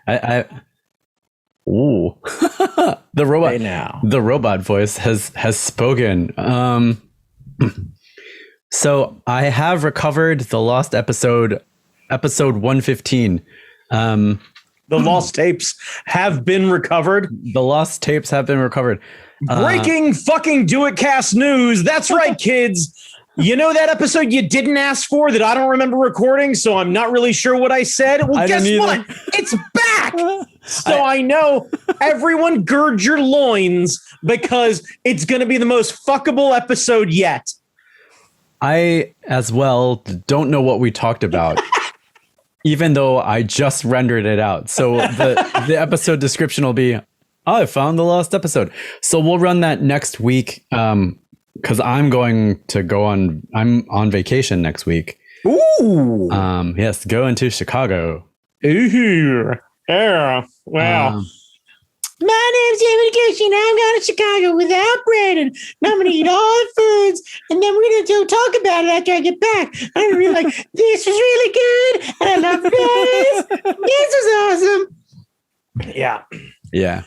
I ooh. the robot Hey now. The robot voice has spoken. So I have recovered the lost episode 115. The lost tapes have been recovered. The lost tapes have been recovered. Breaking fucking Do It Cast news. That's right, kids. You know that episode you didn't ask for that I don't remember recording, so I'm not really sure what I said? Well, guess what? It's back. So I know everyone gird your loins because it's going to be the most fuckable episode yet. I, as well, don't know what we talked about, even though I just rendered it out. So the episode description will be, I found the lost episode. So we'll run that next week. Because I'm on vacation next week. Ooh. Yes, going to Chicago. Ooh. Yeah. Wow. My name's Jamie Gucci, and I'm going to Chicago without Brandon. And I'm going to eat all the foods, and then we're going to go talk about it after I get back. I'm going to be like, this was really good, and I love this. This was awesome. Yeah. Yeah.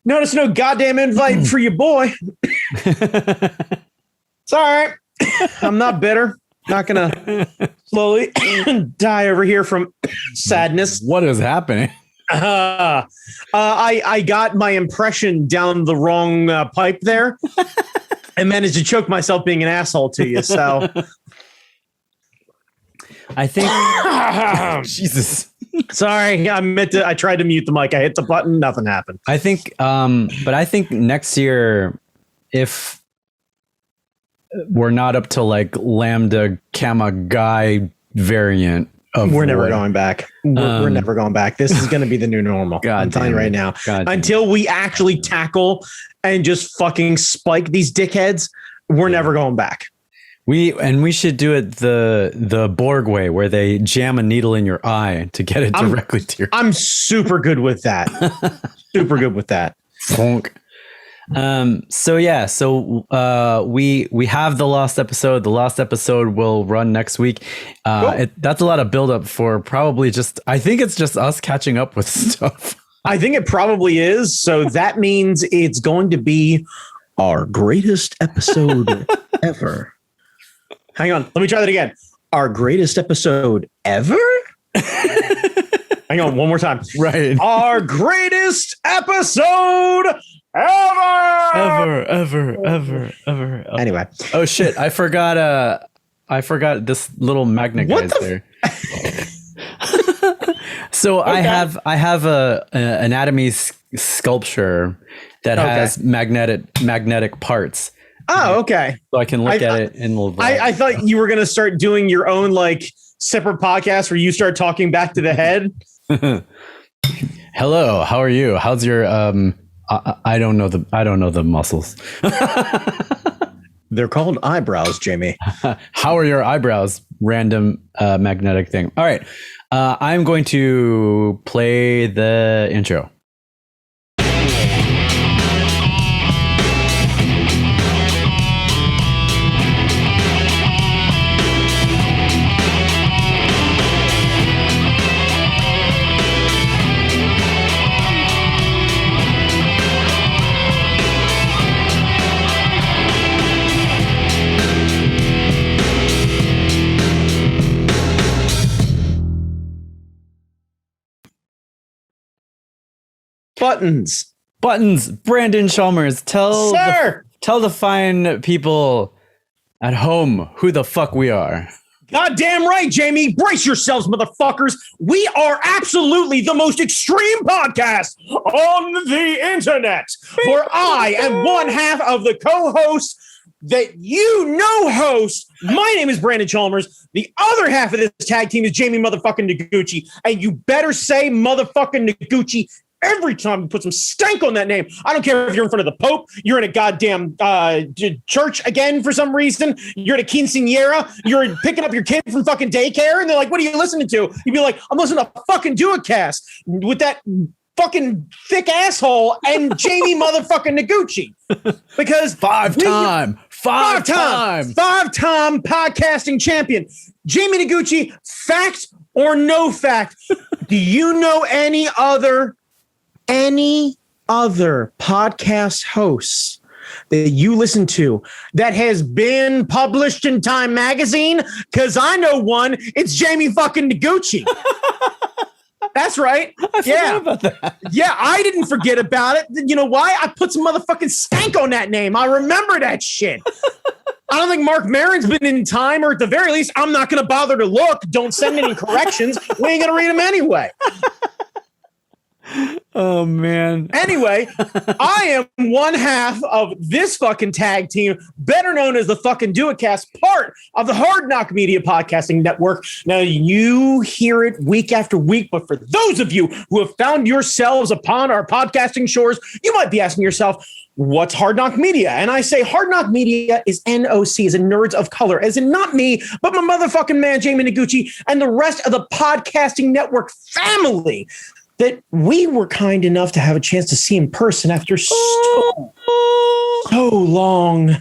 Notice no goddamn invite for your boy. It's all right. I'm not bitter. Not going to slowly die over here from sadness. What is happening? I got my impression down the wrong pipe there and managed to choke myself being an asshole to you. So I think Jesus. Sorry, I tried to mute the mic. I hit the button, nothing happened. I think but I think next year, if we're not up to like Lambda Gamma Guy variant, we're never going back. We're never going back. This is going to be the new normal. I'm telling you right now. Until we actually tackle and just fucking spike these dickheads, we're never going back. We should do it the Borg way, where they jam a needle in your eye to get it directly to your. I'm super good with that. Super good with that. Funk. So we have the lost episode. The lost episode will run next week. Cool. That's a lot of buildup for probably I think it's just us catching up with stuff. I think it probably is. So that means it's going to be our greatest episode ever. Hang on. Let me try that again. Our greatest episode ever? Hang on. One more time. Right. Our greatest episode ever. Anyway. Oh shit. I forgot this little magnet guy's there. So okay. I have a anatomy sculpture that has magnetic parts. Oh, okay. So I can look at it in the. I thought you were going to start doing your own like separate podcast where you start talking back to the head. Hello, how are you? How's your I don't know the muscles. They're called eyebrows, Jamie. How are your eyebrows? Random magnetic thing. All right. I'm going to play the intro. Buttons. Brandon Chalmers, tell the fine people at home who the fuck we are. Goddamn right, Jamie. Brace yourselves, motherfuckers. We are absolutely the most extreme podcast on the internet. Where I am one half of the co-host that host. My name is Brandon Chalmers. The other half of this tag team is Jamie motherfucking Noguchi. And you better say motherfucking Noguchi every time you put some stank on that name. I don't care if you're in front of the Pope, you're in a goddamn church again for some reason, you're at a quinceanera, you're picking up your kid from fucking daycare, and they're like, what are you listening to? You'd be like, I'm listening to fucking Do It Cast with that fucking thick asshole and Jamie motherfucking Noguchi. Because five-time podcasting champion. Jamie Noguchi, fact or no fact, Do you know any other podcast hosts that you listen to that has been published in Time Magazine? Because I know one. It's Jamie fucking Noguchi. That's right. I forgot about that. Yeah, I didn't forget about it. You know why? I put some motherfucking stank on that name. I remember that shit. I don't think Mark Maron's been in Time, or at the very least, I'm not going to bother to look. Don't send me any corrections. We ain't going to read them anyway. Oh, man. Anyway, I am one half of this fucking tag team, better known as the fucking Do-It-Cast, part of the Hard Knock Media Podcasting Network. Now, you hear it week after week, but for those of you who have found yourselves upon our podcasting shores, you might be asking yourself, what's Hard Knock Media? And I say Hard Knock Media is NOC, as in Nerds of Color, as in not me, but my motherfucking man, Jamie Noguchi, and the rest of the podcasting network family that we were kind enough to have a chance to see in person after so long.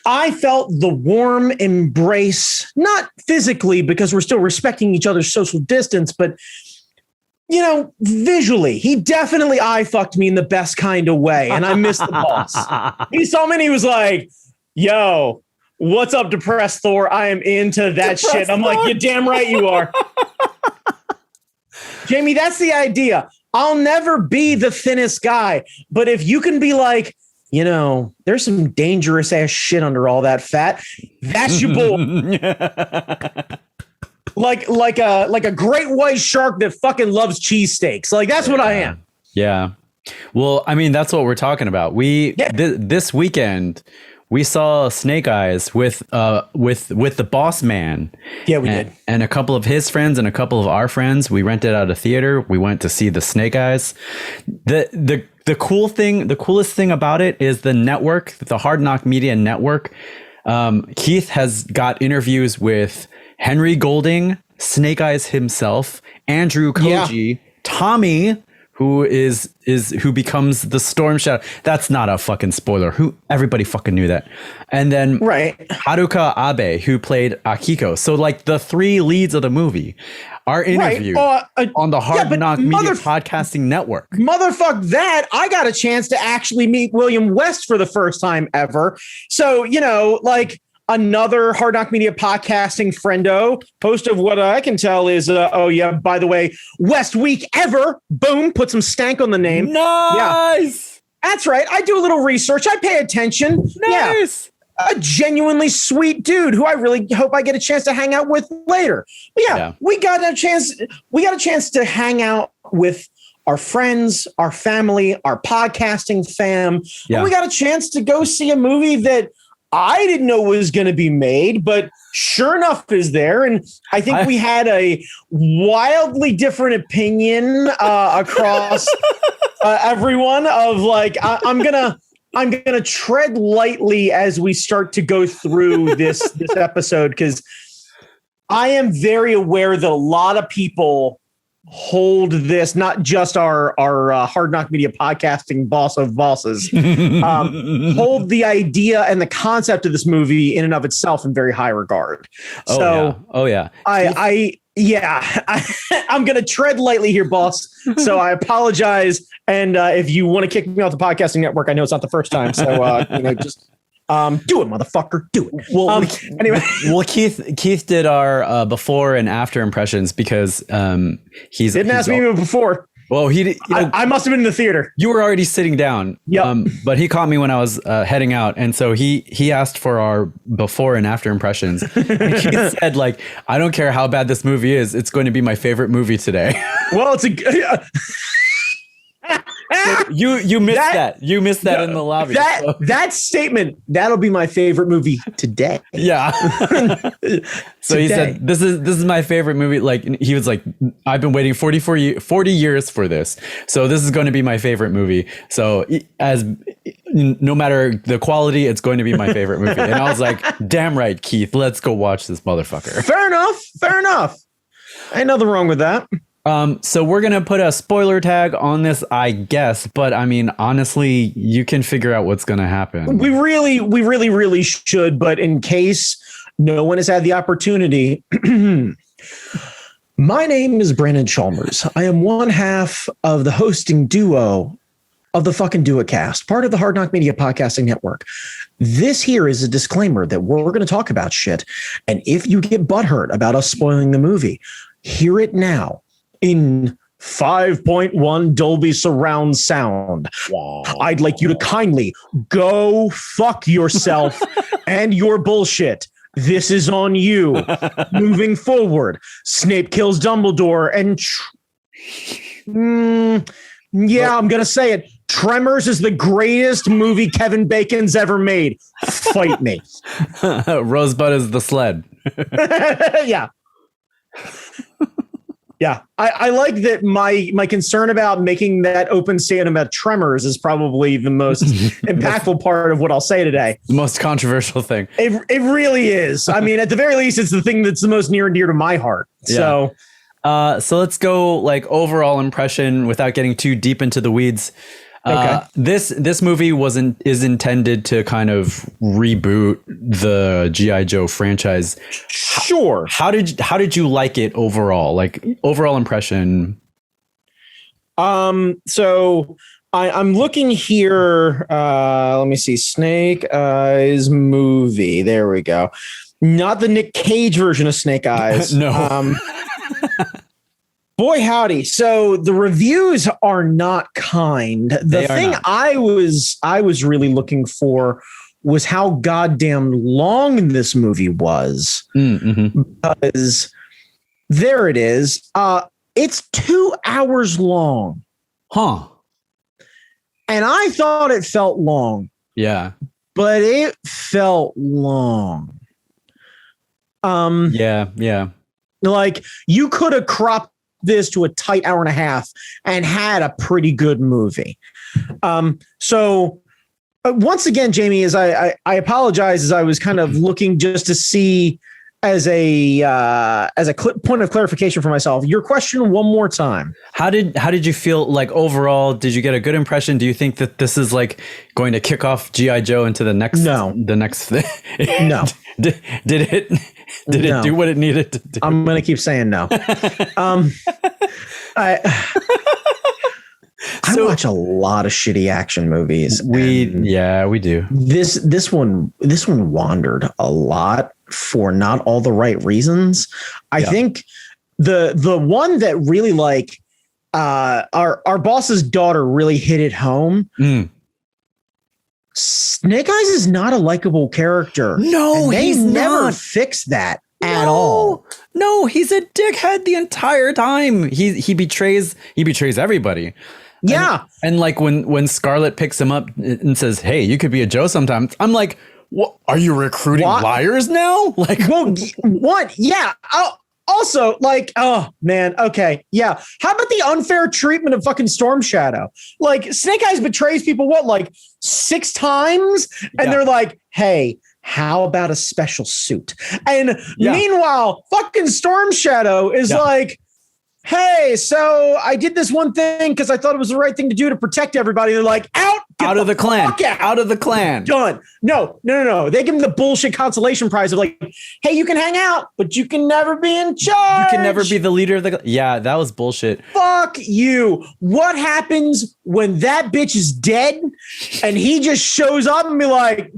I felt the warm embrace, not physically because we're still respecting each other's social distance, but you know, visually, he definitely eye fucked me in the best kind of way. And I missed the boss. He saw me and he was like, yo, what's up, Depressed Thor? I am into that shit. I'm like, you're damn right you are. Jamie, that's the idea. I'll never be the thinnest guy, but if you can be like, you know, there's some dangerous ass shit under all that fat, that's your bull. like a great white shark that fucking loves cheesesteaks. Like that's what I am. Yeah. Well, I mean, that's what we're talking about. This weekend we saw Snake Eyes with the boss man. Yeah, we did. And a couple of his friends and a couple of our friends. We rented out a theater. We went to see the Snake Eyes. The coolest thing about it is the network, the Hard Knock Media Network. Keith has got interviews with Henry Golding, Snake Eyes himself, Andrew Koji, Tommy, who becomes the Storm Shadow. That's not a fucking spoiler. Everybody fucking knew that. And then Haruka Abe, who played Akiko. So like the three leads of the movie are interviewed on the Hard Knock Media Podcasting Network. Motherfuck that. I got a chance to actually meet William West for the first time ever. So, you know, like another Hard Knock Media Podcasting friendo, host of what I can tell is, by the way, West Week Ever. Boom, put some stank on the name. Nice. Yeah. That's right. I do a little research. I pay attention. Nice. Yeah. A genuinely sweet dude who I really hope I get a chance to hang out with later. But we got a chance to hang out with our friends, our family, our podcasting fam. Yeah. And we got a chance to go see a movie that I didn't know was going to be made, but sure enough is there. And I think we had a wildly different opinion across everyone of like, I'm gonna tread lightly as we start to go through this episode, because I am very aware that a lot of people hold this, not just our Hard Knock Media Podcasting boss of bosses, hold the idea and the concept of this movie in and of itself in very high regard. I'm going to tread lightly here, boss. So I apologize. And if you want to kick me off the podcasting network, I know it's not the first time. So, just do it, motherfucker. Do it. Well, anyway. Well, Keith did our before and after impressions because he's didn't ask me even before. Well, I must have been in the theater. You were already sitting down. Yeah. But he caught me when I was heading out, and so he asked for our before and after impressions. And he said, like, I don't care how bad this movie is, it's going to be my favorite movie today. Well, it's a. You missed that. You missed that in the lobby. That statement, that'll be my favorite movie today. Yeah. So he said, this is my favorite movie. Like, he was like, I've been waiting 40 years for this. So this is going to be my favorite movie. So no matter the quality, it's going to be my favorite movie. And I was like, damn right, Keith, let's go watch this motherfucker. Fair enough. Ain't nothing wrong with that. So we're going to put a spoiler tag on this, I guess. But I mean, honestly, you can figure out what's going to happen. We really should. But in case no one has had the opportunity, My name is Brandon Chalmers. I am one half of the hosting duo of the fucking Duocast, part of the Hard Knock Media Podcasting Network. This here is a disclaimer that we're going to talk about shit. And if you get butthurt about us spoiling the movie, hear it now in 5.1 Dolby surround sound. Wow. I'd like you to kindly go fuck yourself and your bullshit. This is on you. Moving forward, Snape kills Dumbledore and I'm going to say it. Tremors is the greatest movie Kevin Bacon's ever made. Fight me. Rosebud is the sled. Yeah. Yeah. I like that my concern about making that open statement about Tremors is probably the most impactful part of what I'll say today. The most controversial thing. It really is. I mean, at the very least, it's the thing that's the most near and dear to my heart. Yeah. So let's go like overall impression without getting too deep into the weeds. Okay. This movie is intended to kind of reboot the G.I. Joe franchise. Sure. How did you like it overall? Like overall impression? So I'm looking here. Let me see. Snake Eyes movie. There we go. Not the Nick Cage version of Snake Eyes. No. Boy, howdy. So the reviews are not kind. The thing I was really looking for was how goddamn long this movie was. Mm-hmm. Because there it is. It's 2 hours long. Huh. And I thought it felt long. Yeah. But it felt long. Yeah. Like you could have cropped this to a tight hour and a half and had a pretty good movie. So once again, Jamie, as I apologize, as I was kind of looking just to see as a point of clarification for myself, your question one more time. How did you feel like overall? Did you get a good impression? Do you think that this is like going to kick off G.I. Joe into the next? No. No. Did it do what it needed to do? I'm going to keep saying no. I watch a lot of shitty action movies. We do. This one wandered a lot for not all the right reasons. I think the one that really like our boss's daughter really hit it home. Snake Eyes is not a likable character. No, he's never not. fixed that at all. No, he's a dickhead the entire time. He betrays everybody. Yeah. And like when Scarlett picks him up and says, "Hey, you could be a Joe sometimes." I'm like, "What? Are you recruiting liars now?" Like, well, what? Yeah. Also, like, oh man, okay, yeah. How about the unfair treatment of fucking Storm Shadow? Like, Snake Eyes betrays people like 6 times, and they're like, "Hey, how about a special suit?" And meanwhile, fucking Storm Shadow is like, "Hey, so I did this one thing because I thought it was the right thing to do to protect everybody." They're like, out of the clan. Out of the clan. Done. No. They give him the bullshit consolation prize of like, "Hey, you can hang out, but you can never be in charge. You can never be the leader of the." Yeah, that was bullshit. Fuck you. What happens when that bitch is dead and he just shows up and be like,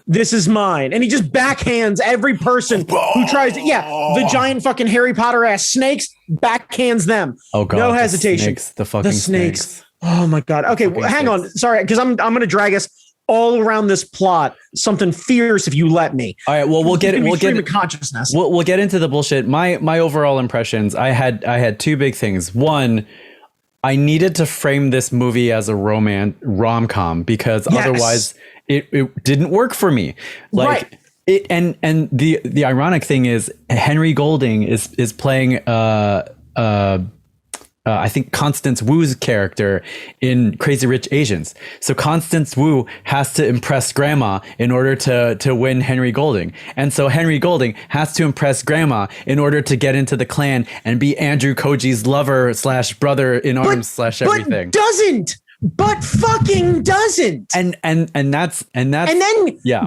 "This is mine," and he just backhands every person who tries to, the giant fucking Harry Potter ass snakes, backhands them. Oh god, no hesitation. The fucking snakes. Oh my god. Okay, hang on. Sorry, because I'm going to drag us all around this plot. Something fierce, if you let me. All right. Well, we'll get consciousness. We'll get into the bullshit. My overall impressions. I had 2 big things. One, I needed to frame this movie as a rom-com because otherwise it didn't work for me. Like it, and the ironic thing is Henry Golding is playing I think Constance Wu's character in Crazy Rich Asians. So Constance Wu has to impress grandma in order to win Henry Golding. And so Henry Golding has to impress grandma in order to get into the clan and be Andrew Koji's lover / brother in arms / everything. But fucking doesn't. And then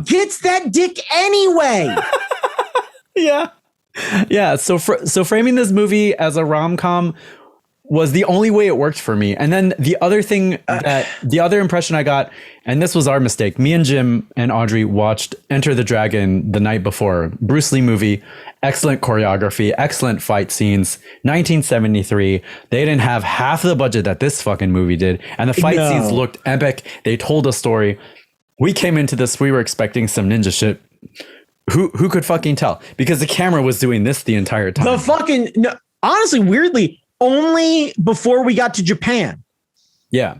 gets that dick anyway. Yeah. Yeah. So framing this movie as a rom-com was the only way it worked for me. And then the other impression I got, and this was our mistake. Me and Jim and Audrey watched Enter the Dragon the night before. Bruce Lee movie, excellent choreography, excellent fight scenes. 1973. They didn't have half the budget that this fucking movie did, and the fight scenes looked epic. They told a story. We came into this, we were expecting some ninja shit. Who could fucking tell? Because the camera was doing this the entire time. Honestly, weirdly, only before we got to Japan. Yeah.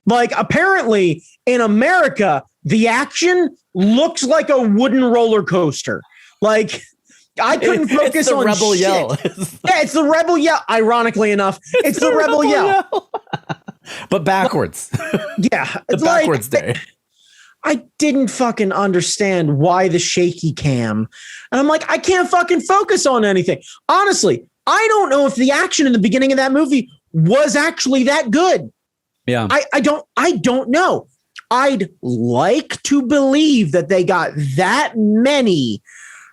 Like, apparently in America, the action looks like a wooden roller coaster. Like, I couldn't focus on rebel shit. Yell. Yeah, it's the rebel yell. Ironically enough, it's the rebel yell. But backwards. Yeah. The backwards day. I didn't fucking understand why the shaky cam. And I'm like, I can't fucking focus on anything. Honestly, I don't know if the action in the beginning of that movie was actually that good. Yeah. I don't know. I'd like to believe that they got that many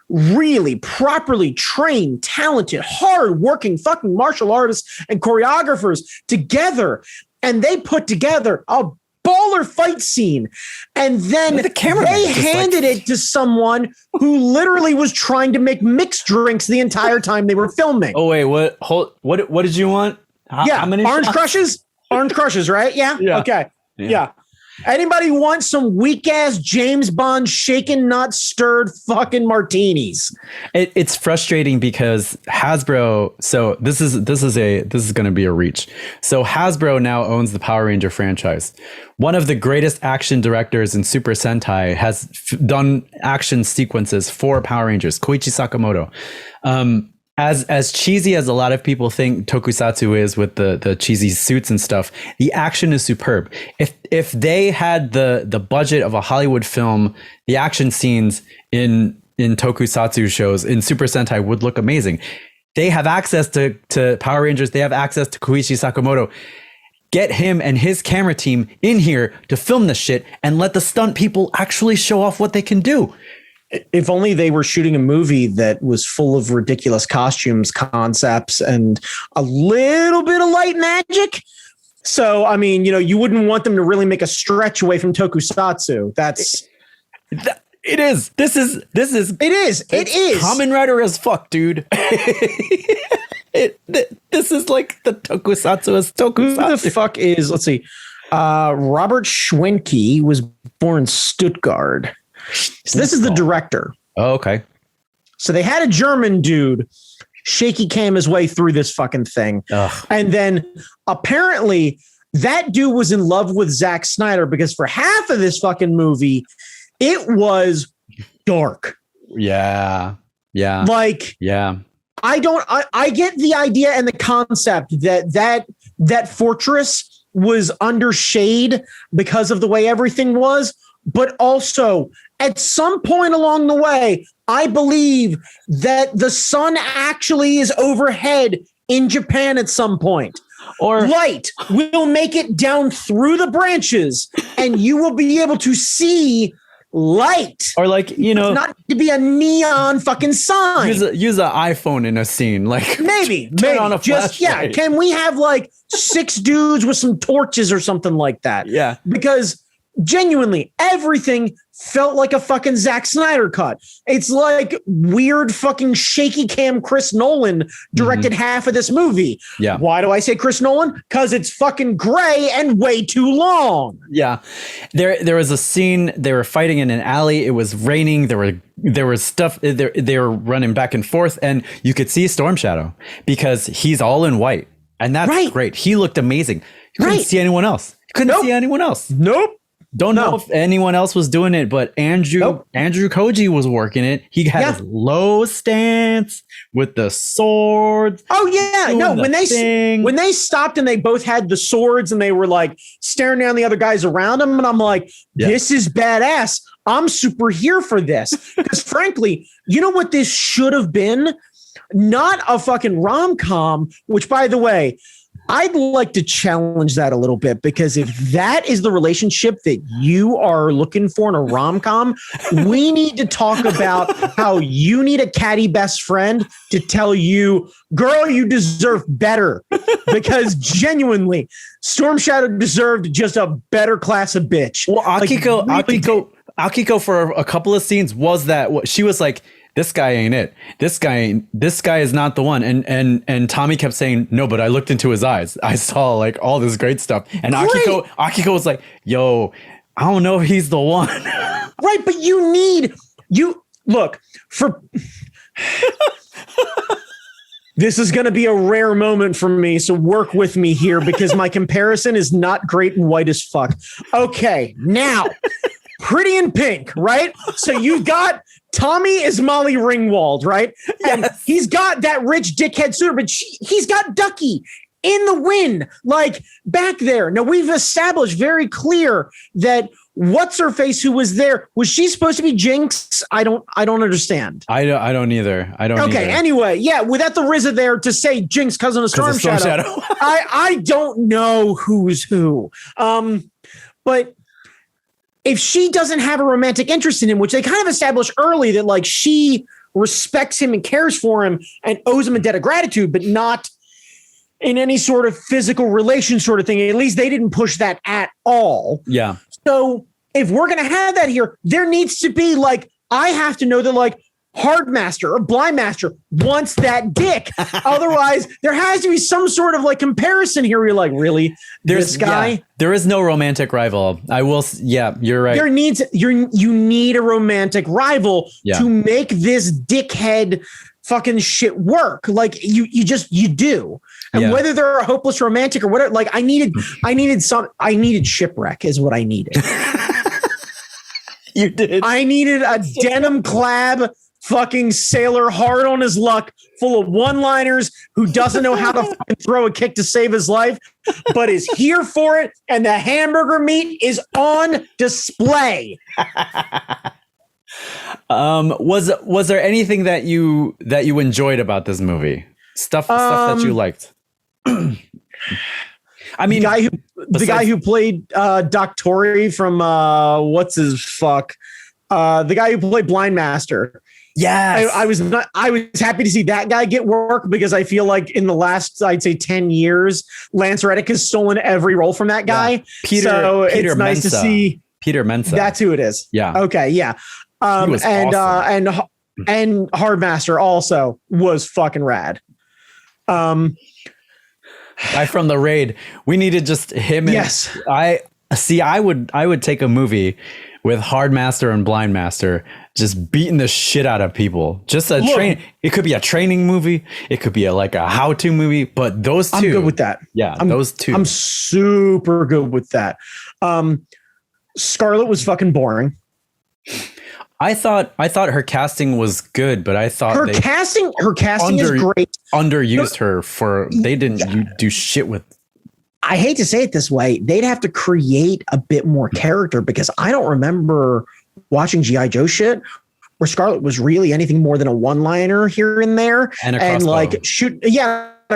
really properly trained, talented, hard-working fucking martial artists and choreographers together, and they put together a baller fight scene, and then they handed it to someone who literally was trying to make mixed drinks the entire time they were filming. Oh wait, what did you want? How many orange crushes? Orange crushes, right? Yeah. Okay. Yeah. Anybody want some weak ass James Bond shaken, not stirred fucking martinis? It's frustrating because Hasbro. So this is going to be a reach. So Hasbro now owns the Power Ranger franchise. One of the greatest action directors in Super Sentai has done action sequences for Power Rangers, Koichi Sakamoto. As cheesy as a lot of people think tokusatsu is with the cheesy suits and stuff, the action is superb. If they had the budget of a Hollywood film, the action scenes in tokusatsu shows in Super Sentai would look amazing. They have access to Power Rangers. They have access to Koichi Sakamoto. Get him and his camera team in here to film this shit and let the stunt people actually show off what they can do. If only they were shooting a movie that was full of ridiculous costumes, concepts, and a little bit of light magic. So, I mean, you wouldn't want them to really make a stretch away from tokusatsu. It is. This is. It is. Kamen Rider as fuck, dude. This is like the tokusatsu as tokusatsu. Who the fuck is, let's see. Robert Schwenke was born in Stuttgart. So this is the director. Oh, okay. So they had a German dude shaky cam his way through this fucking thing. Ugh. And then apparently that dude was in love with Zack Snyder because for half of this fucking movie, it was dark. Yeah. Yeah. Like, yeah. I get the idea and the concept that fortress was under shade because of the way everything was. But also, at some point along the way, I believe that the sun actually is overhead in Japan at some point. Or light will make it down through the branches, and you will be able to see light. Or like, not to be a neon fucking sign. Use an iPhone in a scene, like maybe on a flashlight. Can we have like 6 dudes with some torches or something like that? Yeah, because genuinely, everything felt like a fucking Zack Snyder cut. It's like weird fucking shaky cam Chris Nolan directed half of this movie. Yeah. Why do I say Chris Nolan? Because it's fucking gray and way too long. Yeah. There was a scene, they were fighting in an alley. It was raining. There was stuff. They were running back and forth, and you could see Storm Shadow because he's all in white. And that's great. He looked amazing. You couldn't see anyone else. See anyone else. Nope. Don't know if anyone else was doing it, but Andrew Koji was working it. He had his low stance with the swords. Oh yeah, no. When they stopped and they both had the swords and they were like staring down the other guys around them, and I'm like, this is badass. I'm super here for this because frankly, you know what this should have been? Not a fucking rom-com. Which, by the way, I'd like to challenge that a little bit, because if that is the relationship that you are looking for in a rom-com, we need to talk about how you need a catty best friend to tell you, girl, you deserve better. Because genuinely, Storm Shadow deserved just a better class of bitch. Well, Akiko for a couple of scenes was that she was like, this guy ain't it. This guy is not the one. And Tommy kept saying, no, but I looked into his eyes. I saw like all this great stuff. And Akiko was like, yo, I don't know if he's the one. Right. But this is going to be a rare moment for me. So work with me here, because my comparison is not great and white as fuck. Okay. Now, Pretty in Pink, right? So you've got Tommy is Molly Ringwald, right? And he's got that rich dickhead suitor, but he's got Ducky in the win, like back there. Now we've established very clear that what's her face who was there, was she supposed to be Jinx? I don't understand. I don't either. Okay. Anyway, yeah, without the RZA there to say Jinx, cousin of Storm Shadow. I don't know who's who. But if she doesn't have a romantic interest in him, which they kind of established early, that like she respects him and cares for him and owes him a debt of gratitude, but not in any sort of physical relation sort of thing. At least they didn't push that at all. Yeah. So if we're going to have that here, there needs to be like, I have to know that like Hardmaster or Blindmaster wants that dick. Otherwise, there has to be some sort of like comparison here. Where you're like, really? This guy? Yeah, there is no romantic rival. Yeah, you're right. You need a romantic rival to make this dickhead fucking shit work. Like you do. And whether they're a hopeless romantic or whatever, like I needed Shipwreck is what I needed. You did. I needed a denim clad fucking sailor hard on his luck, full of one-liners, who doesn't know how to fucking throw a kick to save his life, but is here for it, and the hamburger meat is on display. Was there anything that you enjoyed about this movie? Stuff that you liked? I mean, the guy who played Doc Torrey from what's his fuck? The guy who played Blindmaster. Yes. I was happy to see that guy get work, because I feel like in the last, I'd say 10 years, Lance Reddick has stolen every role from that guy. Peter it's nice to see Peter Mensa. That's who it is. Yeah. Okay. Yeah. And Hardmaster also was fucking rad. Guy from the Raid. We needed just him. Yes. I would take a movie with Hardmaster and Blindmaster just beating the shit out of people. Just it could be a training movie. It could be a how-to movie, but those two. I'm good with that. Yeah, those two. I'm super good with that. Scarlett was fucking boring. I thought her casting was good, but I thought her casting is great. Underused her for they didn't do shit with. I hate to say it this way, they'd have to create a bit more character, because I don't remember watching G.I. Joe shit where Scarlett was really anything more than a one-liner here and there, and like a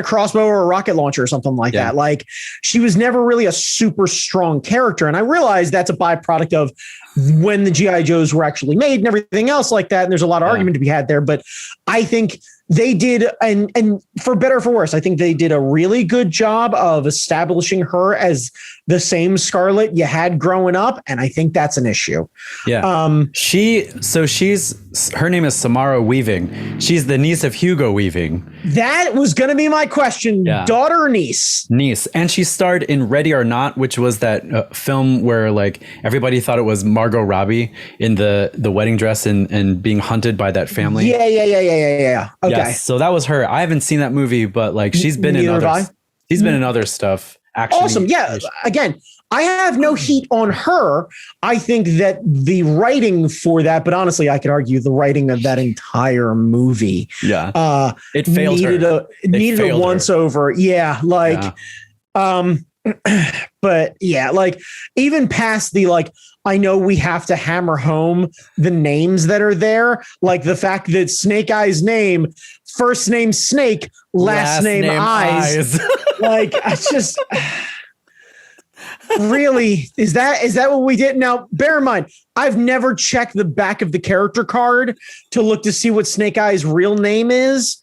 crossbow or a rocket launcher or something like that. Like she was never really a super strong character. And I realized that's a byproduct of when the G.I. Joes were actually made and everything else like that. And there's a lot of argument to be had there, but I think they did, and for better or for worse, I think they did a really good job of establishing her as the same Scarlett you had growing up. And I think that's an issue. Yeah. Her name is Samara Weaving. She's the niece of Hugo Weaving. That was going to be my question. Yeah. Daughter or niece? Niece. And she starred in Ready or Not, which was that film where like everybody thought it was Margot Robbie in the wedding dress and being hunted by that family. Yeah. Okay. Yes, so that was her. I haven't seen that movie, but like she's been in other stuff. Actually, awesome. Yeah. Again, I have no heat on her. I think that the writing for that, but honestly, I could argue the writing of that entire movie. Yeah. It failed. Needed a once over. Yeah. But yeah, like even past the like, I know we have to hammer home the names that are there, like the fact that Snake Eyes name, first name Snake, last name Eyes. Like I just really is that what we did? Now, bear in mind, I've never checked the back of the character card to look to see what Snake Eyes' real name is.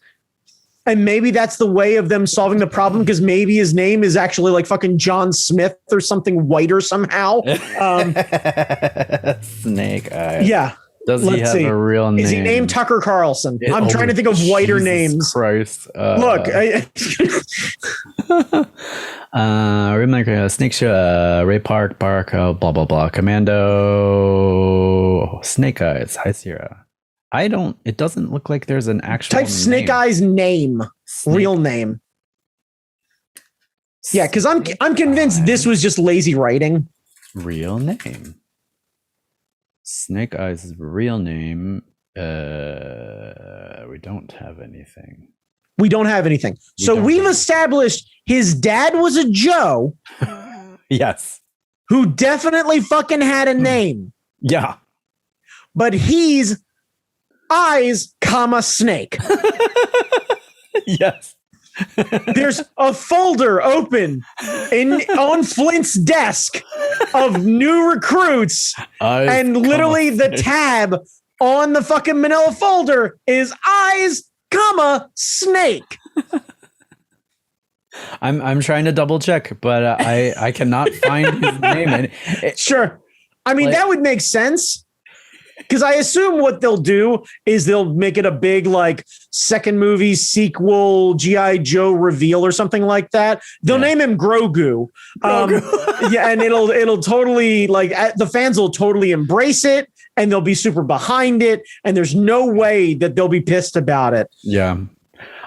And maybe that's the way of them solving the problem, because maybe his name is actually like fucking John Smith or something whiter somehow. Snake Eyes. Yeah. Does he have a real name? Is he named Tucker Carlson? I'm trying to think of whiter names. Christ. Look. Remember Snake Show, Ray Park, blah, blah, blah. Commando, Snake Eyes, High Sierra. It doesn't look like there's an actual type Snake Eyes name, real name. Yeah, because I'm convinced this was just lazy writing. Real name. Snake Eyes' real name. We don't have anything. We don't have anything. So we've established his dad was a Joe. Yes. Who definitely fucking had a name. Yeah. But he's Eyes, Snake. Yes. There's a folder open on Flint's desk of new recruits, and literally the tab on the fucking manila folder is Eyes, Snake. I'm trying to double check, but I cannot find his name. Sure. I mean, that would make sense. Because I assume what they'll do is they'll make it a big like second movie sequel G.I. Joe reveal or something like that. They'll name him Grogu. Yeah, and it'll totally like the fans will totally embrace it, and they'll be super behind it, and there's no way that they'll be pissed about it. Yeah.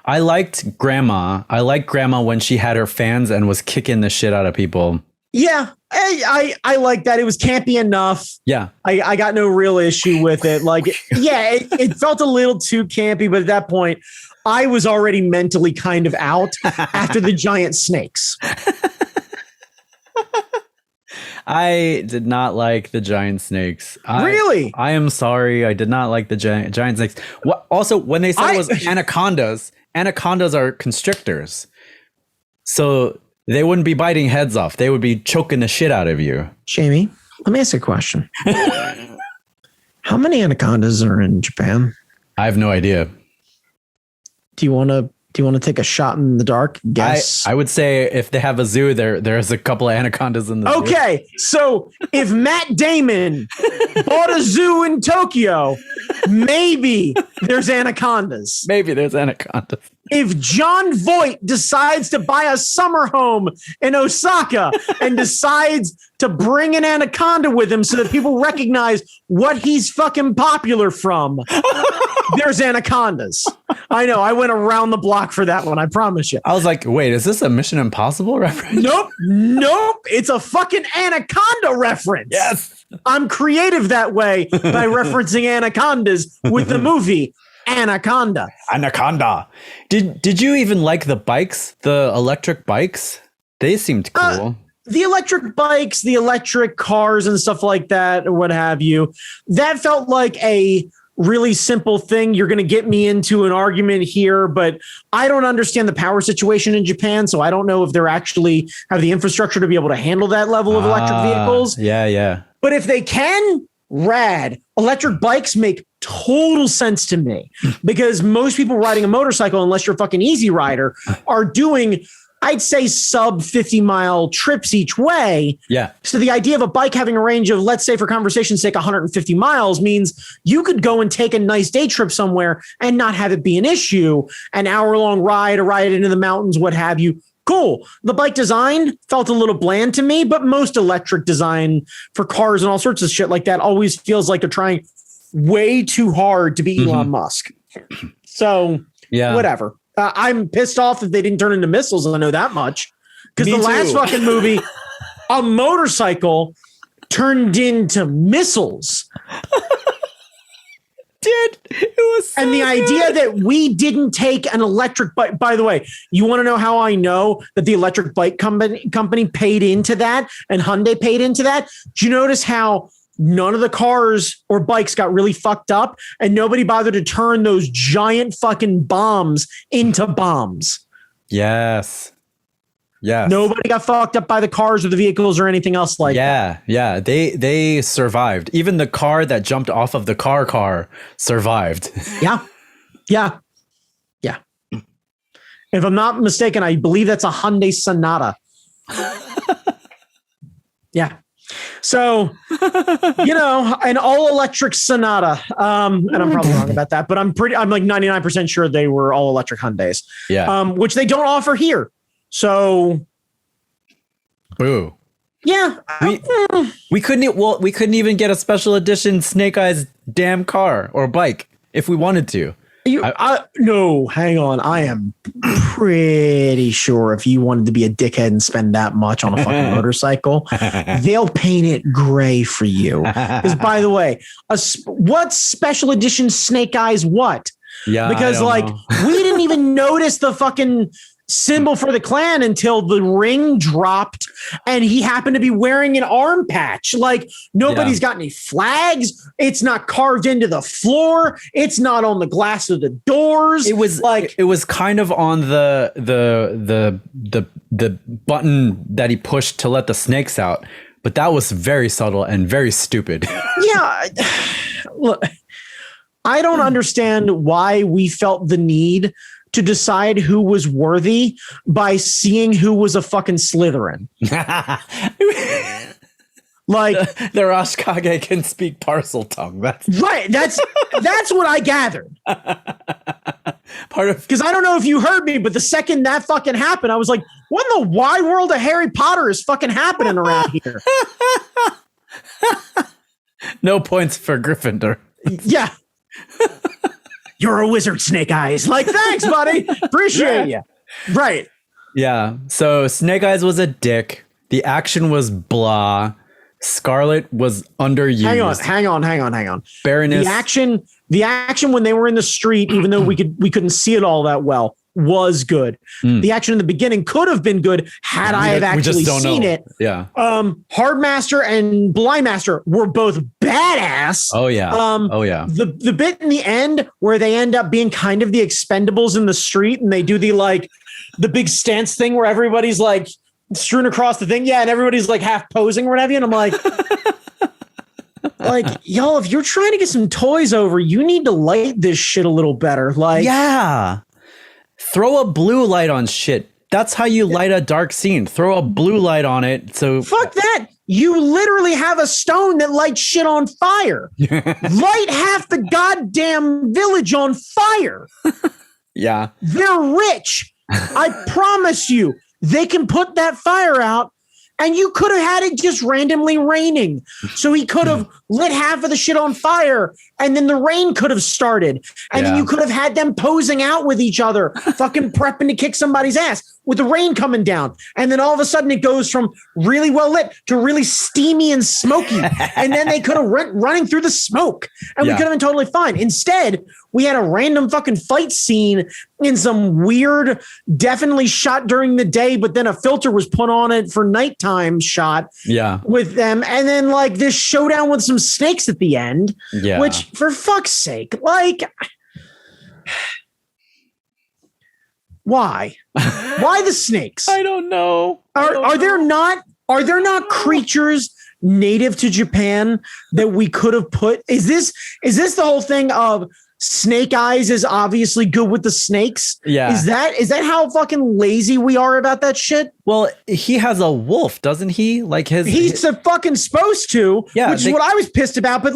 I liked Grandma. I liked Grandma when she had her fans and was kicking the shit out of people. Yeah, I like that. It was campy enough. Yeah. I got no real issue with it. Like, yeah, it felt a little too campy, but at that point, I was already mentally kind of out after the giant snakes. I did not like the giant snakes. Really? I am sorry. I did not like the giant snakes. Also, when they said it was anacondas are constrictors. So they wouldn't be biting heads off. They would be choking the shit out of you. Jamie, let me ask you a question. How many anacondas are in Japan? I have no idea. Do you want to take a shot in the dark? Guess. I would say if they have a zoo, there's a couple of anacondas in the zoo. Okay, so if Matt Damon bought a zoo in Tokyo, maybe there's anacondas. If John Voight decides to buy a summer home in Osaka and decides to bring an anaconda with him so that people recognize what he's fucking popular from, there's anacondas. I know. I went around the block for that one. I promise you. I was like, wait, is this a Mission Impossible reference? Nope. It's a fucking anaconda reference. Yes. I'm creative that way by referencing anacondas with the movie Anaconda. Did you even like the bikes, the electric bikes? They seemed cool. The electric bikes, the electric cars and stuff like that, or what have you. That felt like a really simple thing. You're going to get me into an argument here, but I don't understand the power situation in Japan, so I don't know if they're actually have the infrastructure to be able to handle that level of electric vehicles. Yeah. But if they can, rad. Electric bikes make total sense to me because most people riding a motorcycle, unless you're a fucking easy rider, are doing, I'd say, sub 50-mile trips each way. Yeah. So the idea of a bike having a range of, let's say for conversation's sake, 150 miles means you could go and take a nice day trip somewhere and not have it be an issue. An hour-long ride, a ride into the mountains, what have you. Cool. The bike design felt a little bland to me, but most electric design for cars and all sorts of shit like that always feels like they're trying way too hard to be Elon Musk. So, yeah, whatever. I'm pissed off that they didn't turn into missiles. I know that much. Because the last fucking movie, a motorcycle turned into missiles. It was And the idea that we didn't take an electric bike, by the way, you want to know how I know that the electric bike company paid into that and Hyundai paid into that? Do you notice how none of the cars or bikes got really fucked up and nobody bothered to turn those giant fucking bombs into bombs? Yes. Yeah. Nobody got fucked up by the cars or the vehicles or anything else like that. Yeah. They survived. Even the car that jumped off of the car survived. Yeah. If I'm not mistaken, I believe that's a Hyundai Sonata. Yeah. So, an all electric Sonata. And I'm probably wrong about that, but I'm like 99% sure they were all electric Hyundais. Yeah. Which they don't offer here. So, boo. Yeah. We couldn't even get a special edition Snake Eyes damn car or bike if we wanted to. No, hang on. I am pretty sure if you wanted to be a dickhead and spend that much on a fucking motorcycle, they'll paint it gray for you. Because, by the way, what special edition Snake Eyes what? Yeah, because we didn't even notice the fucking symbol for the clan until the ring dropped and he happened to be wearing an arm patch. Like, nobody's got any flags. It's not carved into the floor. It's not on the glass of the doors. It was like, it was kind of on the button that he pushed to let the snakes out, but that was very subtle and very stupid. Yeah. Look, I don't understand why we felt the need to decide who was worthy by seeing who was a fucking Slytherin. Like, the Rashkage can speak parcel tongue. That's right. That's what I gathered. Part of, because I don't know if you heard me, but the second that fucking happened, I was like, what in the wide world of Harry Potter is fucking happening around here? No points for Gryffindor. Yeah. You're a wizard, Snake Eyes. Like, thanks, buddy. Appreciate you. Right. Yeah. So Snake Eyes was a dick. The action was blah. Scarlett was underused. Hang on. Baroness. The action when they were in the street, even though we couldn't see it all that well, was good. The action in the beginning could have been good had I have actually seen it. Yeah. Hardmaster and Blindmaster were both badass. Oh yeah. The bit in the end where they end up being kind of the Expendables in the street and they do the big stance thing where everybody's like strewn across the thing. Yeah. And everybody's like half posing or whatever. And I'm like, y'all, if you're trying to get some toys over, you need to light this shit a little better. Yeah. Throw a blue light on shit. That's how you light a dark scene. Throw a blue light on it. So fuck that. You literally have a stone that lights shit on fire. Light half the goddamn village on fire. Yeah. They're rich. I promise you, they can put that fire out. And you could have had it just randomly raining. So he could have lit half of the shit on fire and then the rain could have started. And then you could have had them posing out with each other, fucking prepping to kick somebody's ass with the rain coming down. And then all of a sudden it goes from really well lit to really steamy and smoky. And then they could have running through the smoke and we could have been totally fine. Instead, we had a random fucking fight scene in some weird, definitely shot during the day, but then a filter was put on it for nighttime shot with them. And then this showdown with some snakes at the end, which for fuck's sake, why the snakes? I don't know. Are there not creatures native to Japan that we could have put? Is this the whole thing of Snake Eyes is obviously good with the snakes? Yeah. Is that how fucking lazy we are about that shit? Well, he has a wolf, doesn't he? He's fucking supposed to, which is what I was pissed about. But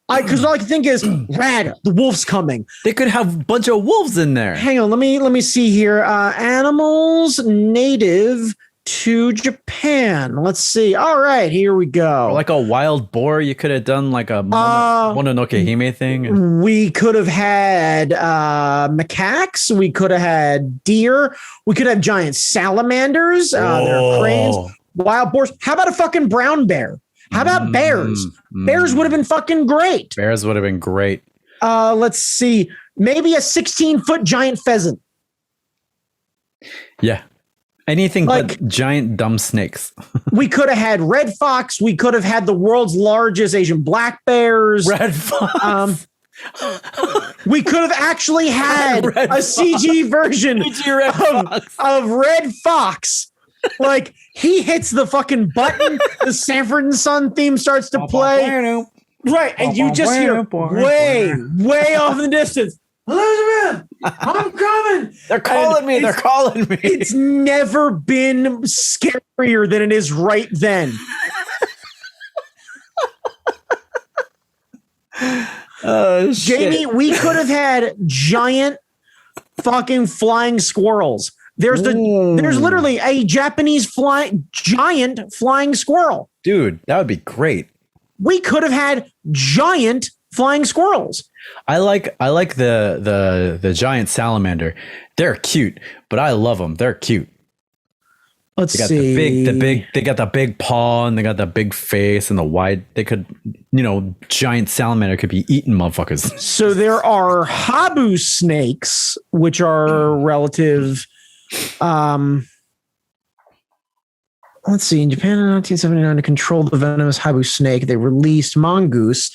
because all I can think is, rad, the wolf's coming. They could have a bunch of wolves in there. Hang on, let me see here. Animals native to Japan. Let's see. All right, here we go. Or a wild boar. You could have done a Mononoke Hime thing. We could have had macaques. We could have had deer. We could have giant salamanders. There are cranes. Wild boars. How about a fucking brown bear? How about bears? Bears would have been fucking great. Bears would have been great. Let's see. maybe a 16-foot giant pheasant. Yeah. Anything Like- but giant dumb snakes. We could have had red fox. We could have had the world's largest Asian black bears. Red fox. We could have actually had Red a CG version CG Red Fox. of Red Fox. Like, he hits the fucking button, the Sanford and Son theme starts to play. Right, and you just hear way, way off in the distance, Elizabeth, I'm coming. They're calling me. They're calling me. It's never been scarier than it is right then. Jamie, we could have had giant fucking flying squirrels. There's literally a Japanese giant flying squirrel. Dude, that would be great. We could have had giant flying squirrels. I like the giant salamander. They're cute, but I love them. They're cute. Let's They got see. they got the big paw and they got the big face and the wide. They could, giant salamander could be eating motherfuckers. So there are habu snakes, which are relative. Let's see. In Japan in 1979, to control the venomous habu snake, they released mongoose.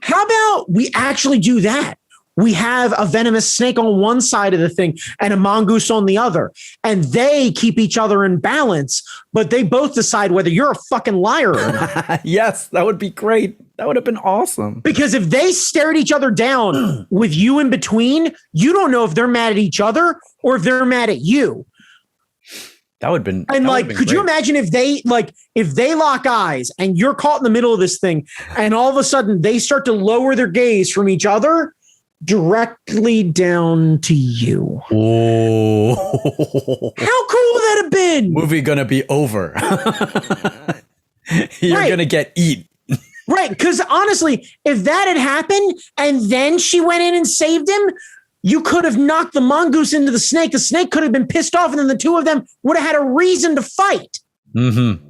How about we actually do that? We have a venomous snake on one side of the thing and a mongoose on the other, and they keep each other in balance, but they both decide whether you're a fucking liar or not. Yes, that would be great. That would have been awesome. Because if they stare at each other down with you in between, you don't know if they're mad at each other or if they're mad at you. That would have been. And could you imagine if they lock eyes and you're caught in the middle of this thing and all of a sudden they start to lower their gaze from each other directly down to you? Oh, How cool would that have been? movie gonna be over. You're Right. gonna get eat. Right. Because honestly, if that had happened and then she went in and saved him, you could have knocked the mongoose into the snake. The snake could have been pissed off, and then the two of them would have had a reason to fight. Mm-hmm.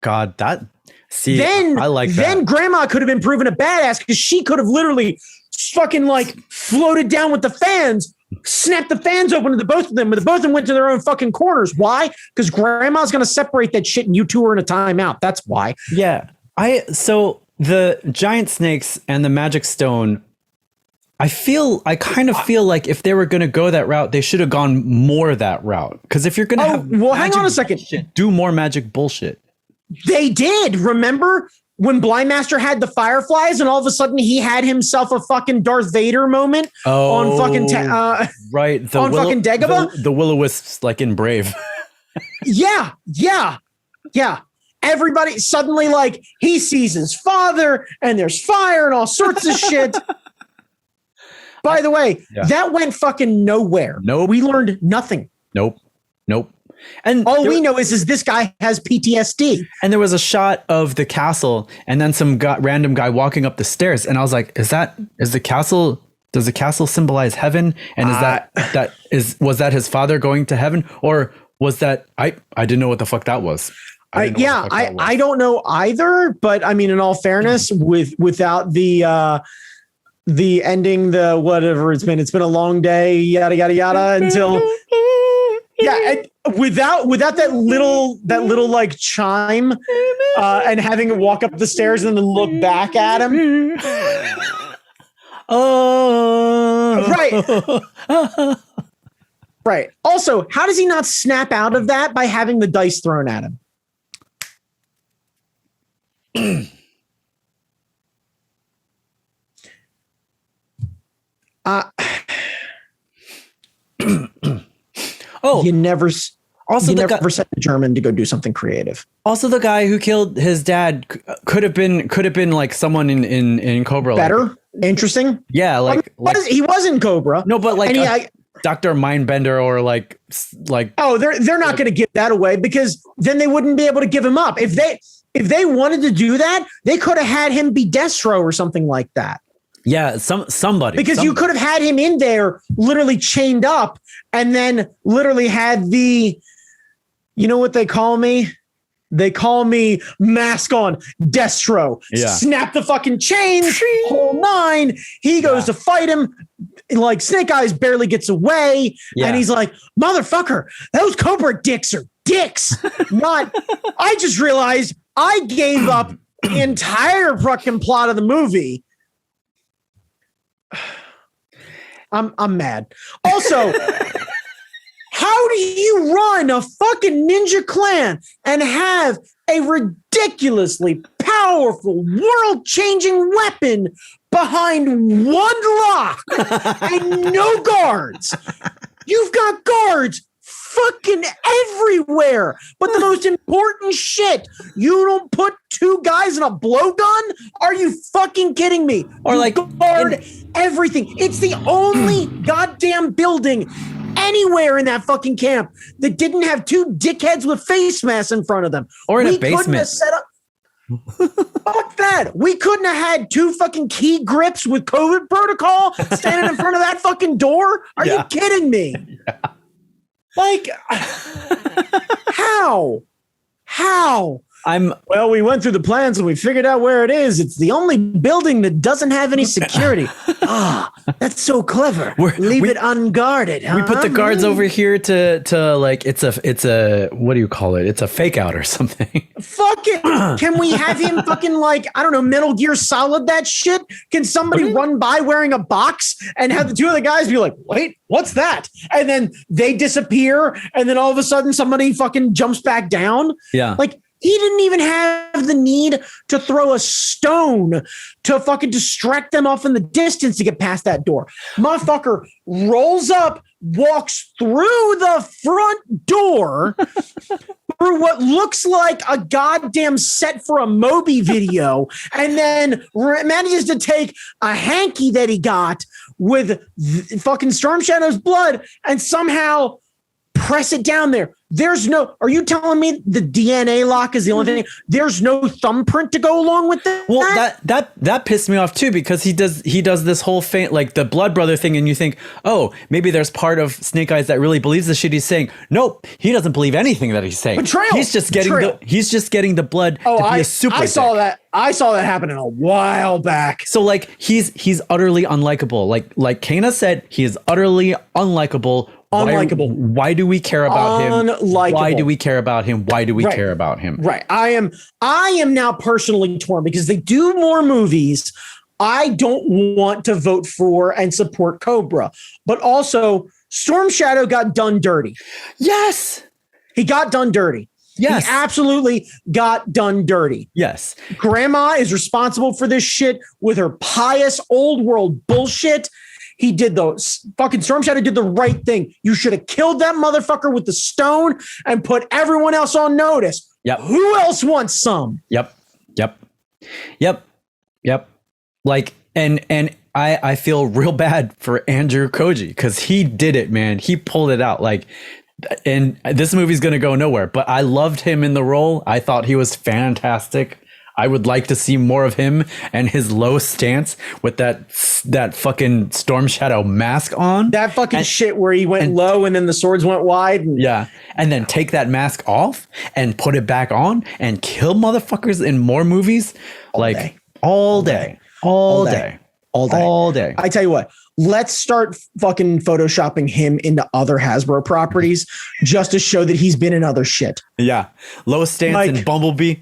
God, that. See, Then I like that. Then Grandma could have been proven a badass because she could have literally fucking floated down with the fans, snapped the fans open to the both of them, but the both of them went to their own fucking corners. Why? Because Grandma's going to separate that shit, and you two are in a timeout. That's why. Yeah. So the giant snakes and the magic stone, I kind of feel like if they were going to go that route, they should have gone more that route. Because if you're going to have hang on a second. bullshit, do more magic bullshit. They did. Remember when Blind Master had the fireflies and all of a sudden he had himself a fucking Darth Vader moment on fucking right fucking Dagobah? the will-o-wisps like in Brave. Yeah. Everybody suddenly he sees his father and there's fire and all sorts of shit. By the way, that went fucking nowhere. Nope. We learned nothing. Nope. And all we know is this guy has PTSD. And there was a shot of the castle and then some random guy walking up the stairs. And I was like, does the castle symbolize heaven? And was that his father going to heaven? Or was that, I didn't know what the fuck that was. I don't know either, but I mean, in all fairness, without the ending, the whatever it's been a long day, yada yada yada, until and without that little chime and having to walk up the stairs and then look back at him. Right. Also, how does he not snap out of that by having the dice thrown at him? You never set the German to go do something creative. Also, the guy who killed his dad could have been like someone in Cobra. Better, interesting. Yeah, he was in Cobra. No, but Dr. Mindbender or like. Oh, they're not going to give that away because then they wouldn't be able to give him up. If they wanted to do that, they could have had him be Destro or something like that. Yeah, somebody. Because you could have had him in there literally chained up and then literally had you know what they call me? They call me mask on Destro. Yeah. Snap the fucking chains, whole nine. He goes to fight him. like Snake Eyes barely gets away, and he's like, motherfucker, those Cobra dicks are dicks. Not, I just realized I gave up the entire fucking plot of the movie. I'm mad. Also, how do you run a fucking ninja clan and have a ridiculously powerful, world-changing weapon behind one lock and no guards? You've got guards fucking everywhere. But the most important shit, you don't put two guys in a blowgun? Are you fucking kidding me? Or like guard everything. It's the only goddamn building anywhere in that fucking camp that didn't have two dickheads with face masks in front of them. Or in a basement. Fuck that. We couldn't have had two fucking key grips with COVID protocol standing in front of that fucking door. Are you kidding me? Yeah. Like, how? Well, we went through the plans and we figured out where it is. It's the only building that doesn't have any security. That's so clever. Leave it unguarded. We put the guards over here to like, it's a, what do you call it? It's a fake out or something. Fuck it. Can we have him fucking like, I don't know, Metal Gear Solid that shit? Can somebody run by wearing a box and have the two of the guys be like, wait, what's that? And then they disappear. And then all of a sudden somebody fucking jumps back down. Yeah. Like, he didn't even have the need to throw a stone to fucking distract them off in the distance to get past that door. Motherfucker rolls up, walks through the front door through what looks like a goddamn set for a Moby video, and then manages to take a hanky that he got with fucking Storm Shadow's blood and somehow press it down there. There's no, are you telling me the DNA lock is the only thing? There's no thumbprint to go along with that? Well, that pissed me off too, because he does this whole thing, like the blood brother thing, and you think, oh, maybe there's part of Snake Eyes that really believes the shit he's saying. Nope, he doesn't believe anything that he's saying. Betrayal. He's just getting the blood to be a super. I saw that happening a while back. So like he's utterly unlikable. Like Kana said, he is utterly unlikable. Unlikable. Why do we care about him? Unlikable. Why do we care about him? Why do we care about him? Right. I am now personally torn because they do more movies. I don't want to vote for and support Cobra, but also Storm Shadow got done dirty. Yes. He got done dirty. Yes. He absolutely got done dirty. Yes. Grandma is responsible for this shit with her pious old world bullshit. He did those. Fucking Storm Shadow did the right thing. You should have killed that motherfucker with the stone and put everyone else on notice. Yep. Who else wants some? Yep. Like, and I feel real bad for Andrew Koji because he did it, man. He pulled it out. Like, and this movie's going to go nowhere, but I loved him in the role. I thought he was fantastic. I would like to see more of him and his low stance with that fucking Storm Shadow mask on. That fucking shit where he went low and then the swords went wide. And then take that mask off and put it back on and kill motherfuckers in more movies. All day. I tell you what, let's start fucking photoshopping him into other Hasbro properties just to show that he's been in other shit. Yeah. Low stance in Bumblebee.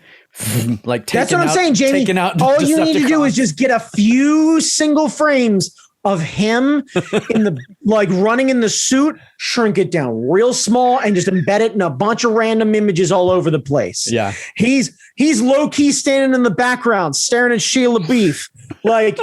Like that's what I'm saying, Jamie. All you need to do is just get a few single frames of him in the running in the suit, shrink it down real small, and just embed it in a bunch of random images all over the place. Yeah, he's low key standing in the background, staring at Sheila Beef, like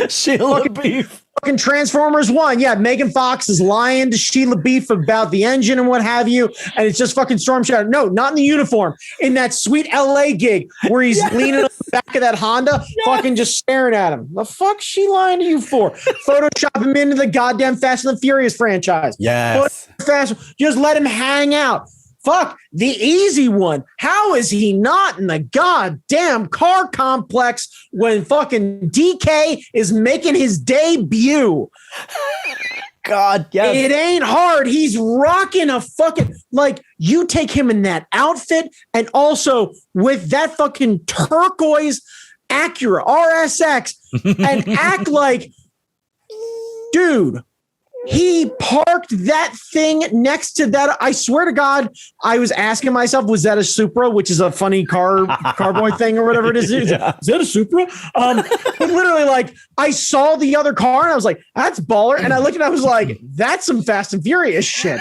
Sheila Beef. Fucking Transformers 1. Yeah, Megan Fox is lying to Sheila Beef about the engine and what have you. And it's just fucking Storm Shadow. No, not in the uniform. In that sweet LA gig where he's leaning on the back of that Honda, fucking just staring at him. The fuck's she lying to you for? Photoshop him into the goddamn Fast and the Furious franchise. Yes. Just let him hang out. Fuck, the easy one. How is he not in the goddamn car complex when fucking DK is making his debut? God, yes. It ain't hard. He's rocking a fucking, you take him in that outfit and also with that fucking turquoise Acura RSX and act like Dude, he parked that thing next to that. I swear to God, I was asking myself, was that a Supra, which is a funny carboy thing or whatever it is? Is that a Supra? But literally, like, I saw the other car and I was like, that's baller. And I looked and I was like, that's some Fast and Furious shit.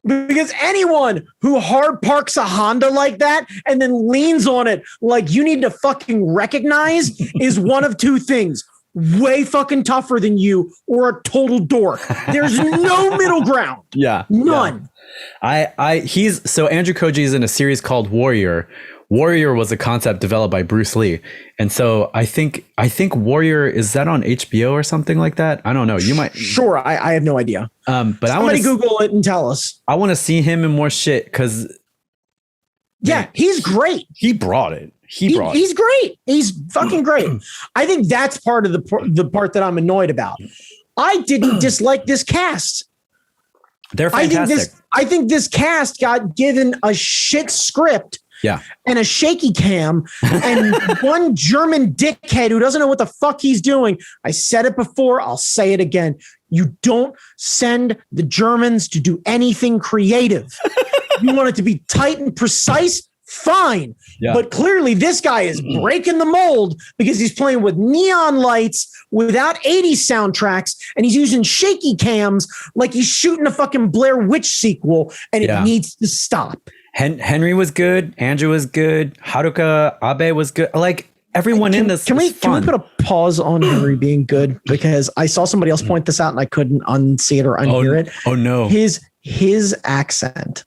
Because anyone who hard parks a Honda like that and then leans on it like you need to fucking recognize is one of two things. Way fucking tougher than you or a total dork. There's no middle ground. Yeah. None. Yeah. Andrew Koji is in a series called Warrior. Warrior was a concept developed by Bruce Lee. And so I think Warrior, is that on HBO or something like that? I don't know. You might. Sure. I have no idea. But somebody Google it and tell us. I want to see him in more shit because. Yeah, he's great. He brought it. He's great. He's fucking great. I think that's part of the part that I'm annoyed about. I didn't dislike this cast. They're fantastic. I think this cast got given a shit script. Yeah. And a shaky cam and one German dickhead who doesn't know what the fuck he's doing. I said it before. I'll say it again. You don't send the Germans to do anything creative. You want it to be tight and precise. Fine. Yeah. But clearly this guy is breaking the mold because he's playing with neon lights without 80s soundtracks and he's using shaky cams like he's shooting a fucking Blair Witch sequel and it needs to stop. Henry was good. Andrew was good. Haruka Abe was good. Like everyone in this. Can we put a pause on Henry being good? Because I saw somebody else point this out and I couldn't unsee it or unhear it. Oh no. His accent.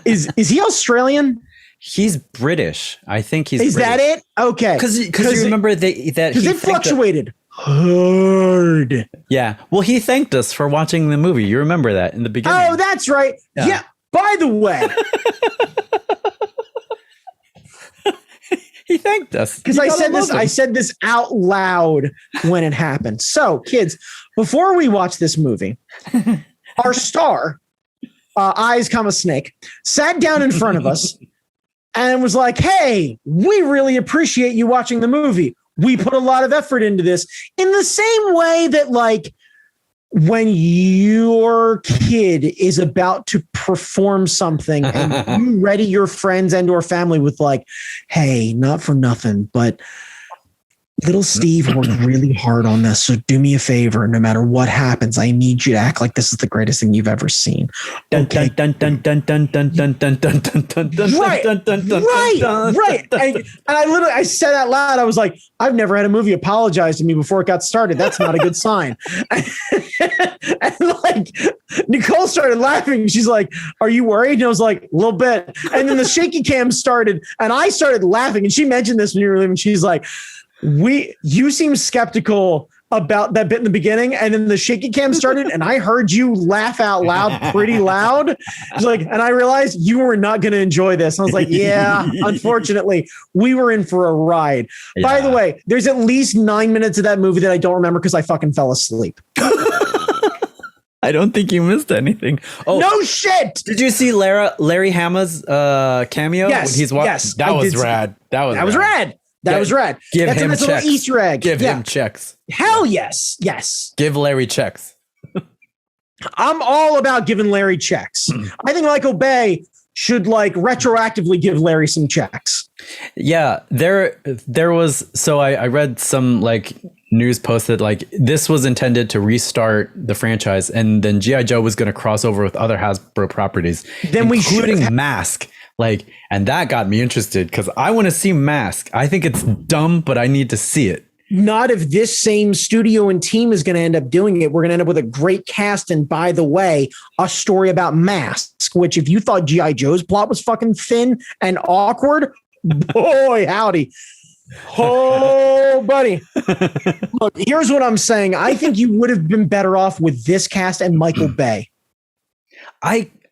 Is he Australian? He's British. I think he's. Is British. That it? Okay. Because you remember that it fluctuated hard. Yeah. Well, he thanked us for watching the movie. You remember that in the beginning. Oh, that's right. Yeah. By the way, he thanked us because I said this out loud when it happened. So, kids, before we watch this movie, our star. Eyes, snake, sat down in front of us and was like, hey, we really appreciate you watching the movie. We put a lot of effort into this in the same way that, like, when your kid is about to perform something and you ready your friends and or family with like, hey, not for nothing, but little Steve worked really hard on this. So do me a favor. No matter what happens, I need you to act like this is the greatest thing you've ever seen. Okay. Right. And I said out loud, I was like, I've never had a movie apologize to me before it got started. That's not a good sign. And like Nicole started laughing. She's like, are you worried? And I was like, a little bit. And then the shaky cam started and I started laughing. And she mentioned this when you were leaving. She's like, you seem skeptical about that bit in the beginning, and then the shaky cam started, and I heard you laugh out loud pretty loud. It's like, and I realized you were not going to enjoy this. I was like, yeah, unfortunately, we were in for a ride. Yeah. By the way, there's at least 9 minutes of that movie that I don't remember because I fucking fell asleep. I don't think you missed anything. Oh no shit! Did you see Larry Hama's cameo? Yes, yes, that was rad. That was rad. That was rad. That's a little Easter egg. Give him checks. Hell yes. Yes. Give Larry checks. I'm all about giving Larry checks. I think Michael Bay should like retroactively give Larry some checks. Yeah, there was. So I read some like news post that like this was intended to restart the franchise, and then G.I. Joe was going to cross over with other Hasbro properties, then including Mask. Like, and that got me interested because I want to see Mask. I think it's dumb, but I need to see it. Not if this same studio and team is going to end up doing it. We're going to end up with a great cast. And by the way, a story about Mask, which if you thought G.I. Joe's plot was fucking thin and awkward, boy, howdy. Oh, buddy. Look, here's what I'm saying. I think you would have been better off with this cast and Michael Bay.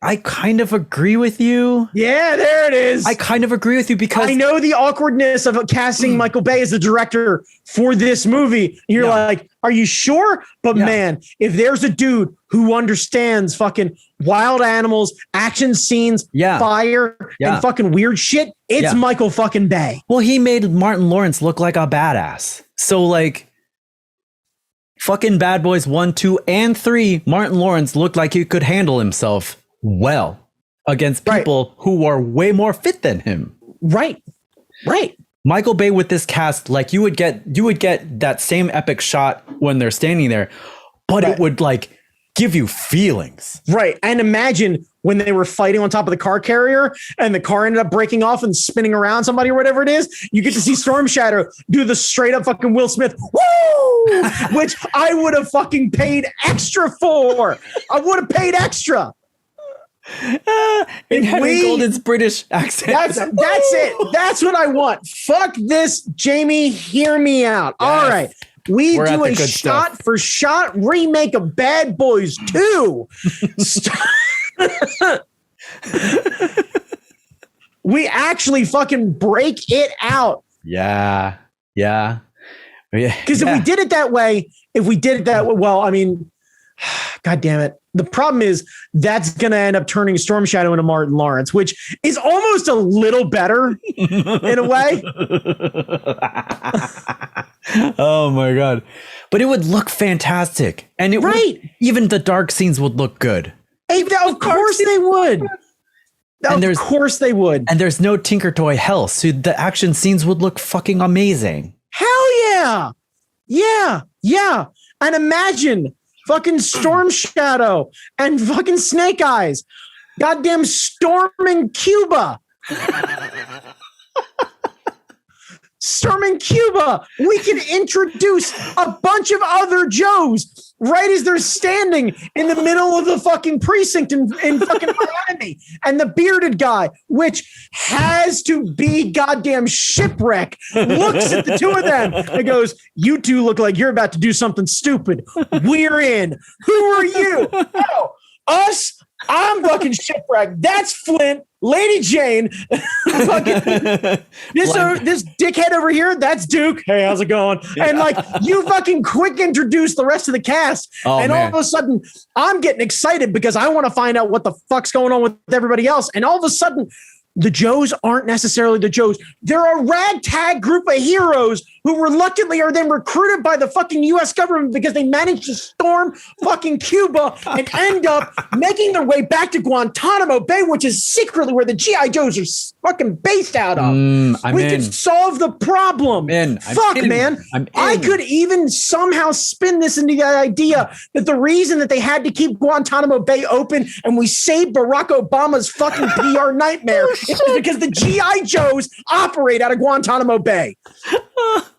I kind of agree with you. Yeah, there it is. I kind of agree with you because I know the awkwardness of casting Michael Bay as the director for this movie. You're like, are you sure? But man, if there's a dude who understands fucking wild animals, action scenes, fire, and fucking weird shit, it's Michael fucking Bay. Well, he made Martin Lawrence look like a badass. So like, fucking Bad Boys 1, 2, and 3, Martin Lawrence looked like he could handle himself well against people who are way more fit than him. Right. Michael Bay with this cast, like you would get that same epic shot when they're standing there, but it would like give you feelings. Right. And imagine when they were fighting on top of the car carrier and the car ended up breaking off and spinning around somebody or whatever it is. You get to see Storm Shadow do the straight up fucking Will Smith, woo, which I would have fucking paid extra for. I would have paid extra. In Henry Golden's British accent. That's it. That's what I want. Fuck this, Jamie. Hear me out. Yes. All right. We're do a shot for shot remake of Bad Boys 2. We actually fucking break it out. Yeah. Because if we did it that way, well, I mean, God damn it. The problem is that's going to end up turning Storm Shadow into Martin Lawrence, which is almost a little better in a way. Oh my God. But it would look fantastic. And even the dark scenes would look good. Of course they would. Of course they would. And there's no Tinker Toy hell. So the action scenes would look fucking amazing. Hell yeah. Yeah. And imagine fucking Storm Shadow and fucking Snake Eyes. Goddamn storming Cuba. Storming Cuba. We can introduce a bunch of other Joes right as they're standing in the middle of the fucking precinct in fucking Miami. And the bearded guy, which has to be goddamn Shipwreck, looks at the two of them and goes, "You two look like you're about to do something stupid. We're in. Who are you?" "Oh, us? I'm fucking Shipwreck. That's Flint. Lady Jane." This dickhead over here, that's Duke. "Hey, how's it going?" And like, you fucking quick introduce the rest of the cast. All of a sudden I'm getting excited because I want to find out what the fuck's going on with everybody else. And all of a sudden the Joes aren't necessarily the Joes. They're a ragtag group of heroes who reluctantly are then recruited by the fucking U.S. government because they managed to storm fucking Cuba and end up making their way back to Guantanamo Bay, which is secretly where the G.I. Joes are fucking based out of. We can solve the problem. Fuck, man. I could even somehow spin this into the idea that the reason that they had to keep Guantanamo Bay open and we saved Barack Obama's fucking PR nightmare is because the G.I. Joes operate out of Guantanamo Bay.